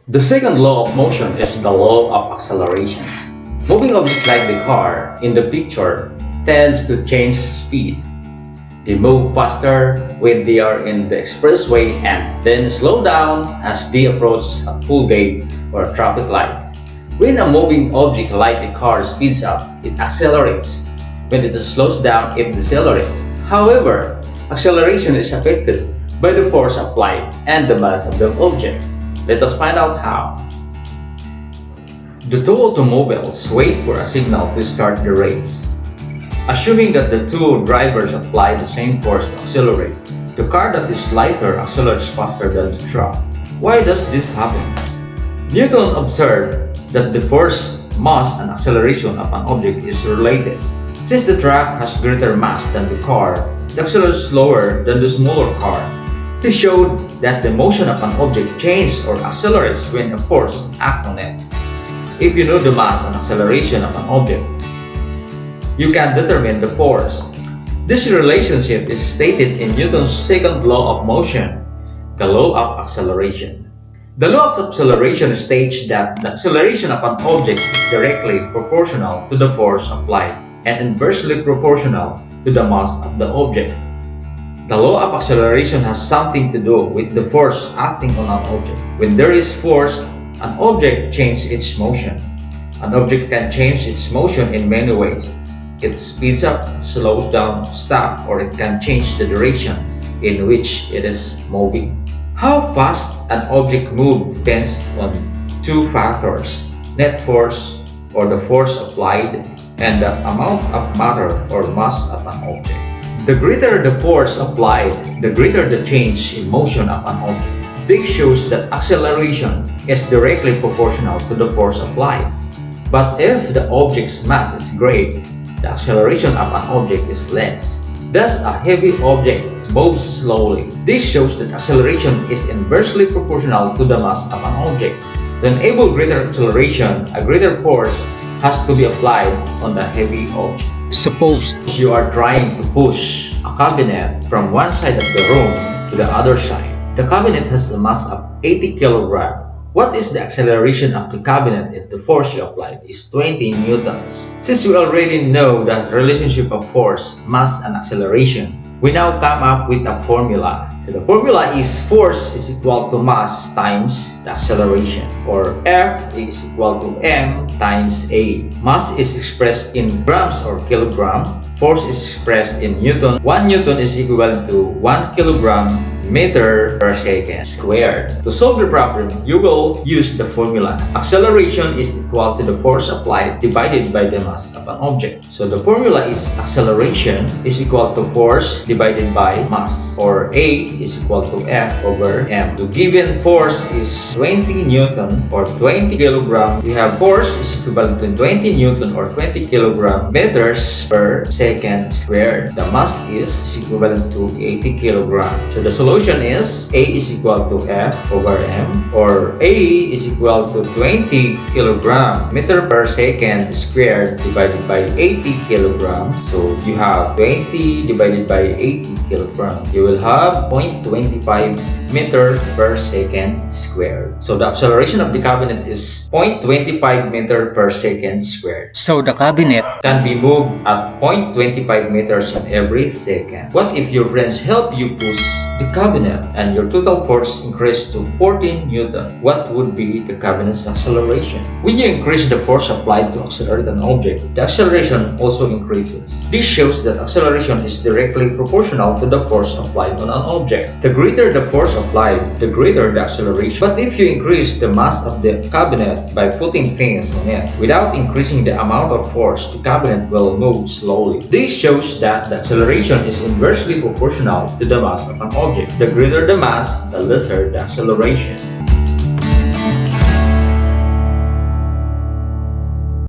The second law of motion is the law of acceleration. Moving objects like the car in the picture tends to change speed. They move faster when they are in the expressway and then slow down as they approach a toll gate or a traffic light. When a moving object like the car speeds up, it accelerates. When it slows down, it decelerates. However, acceleration is affected by the force applied and the mass of the object. Let us find out how. The two automobiles wait for a signal to start the race. Assuming that the two drivers apply the same force to accelerate, the car that is lighter accelerates faster than the truck. Why does this happen? Newton observed that the force, mass, and acceleration of an object is related. Since the truck has greater mass than the car, it accelerates slower than the smaller car. This showed that the motion of an object changes or accelerates when a force acts on it. If you know the mass and acceleration of an object, you can determine the force. This relationship is stated in Newton's second law of motion, the law of acceleration. The law of acceleration states that the acceleration of an object is directly proportional to the force applied and inversely proportional to the mass of the object. The law of acceleration has something to do with the force acting on an object. When there is force, an object changes its motion. An object can change its motion in many ways. It speeds up, slows down, stops, or it can change the direction in which it is moving. How fast an object moves depends on two factors: net force, or the force applied, and the amount of matter or mass of an object. The greater the force applied, the greater the change in motion of an object. This shows that acceleration is directly proportional to the force applied. But if the object's mass is great, the acceleration of an object is less. Thus, a heavy object moves slowly. This shows that acceleration is inversely proportional to the mass of an object. To enable greater acceleration, a greater force has to be applied on the heavy object. Suppose you are trying to push a cabinet from one side of the room to the other side. The cabinet has a mass of 80 kilograms. What is the acceleration of the cabinet if the force you applied is 20 newtons? Since we already know the relationship of force, mass, and acceleration, we now come up with a formula. So the formula is force is equal to mass times the acceleration, or F is equal to m times a. Mass is expressed in grams or kilogram. Force is expressed in newton. 1 newton is equivalent to 1 kilogram meter per second squared. To solve the problem, you will use the formula. Acceleration is equal to the force applied divided by the mass of an object. So the formula is acceleration is equal to force divided by mass, or A is equal to F over m. The given force is 20 newton or 20 kilogram. We have force is equivalent to 20 newton or 20 kilogram meters per second squared. The mass is equivalent to 80 kilogram. So the solution is A is equal to F over m, or A is equal to 20 kilogram meter per second squared divided by 80 kilogram. So you have 20 divided by 80 kilogram. You will have 0.25 meter per second squared. So the acceleration of the cabinet is 0.25 meter per second squared. So the cabinet can be moved at 0.25 meters in every second. What if your friends help you push the cabinet and your total force increased to 14 newton? What would be the cabinet's acceleration? When you increase the force applied to accelerate an object, the acceleration also increases. This shows that acceleration is directly proportional to the force applied on an object. The greater the force applied, the greater the acceleration. But if you increase the mass of the cabinet by putting things on it without increasing the amount of force, the cabinet will move slowly. This shows that the acceleration is inversely proportional to the mass of an object. The greater the mass, the lesser the acceleration.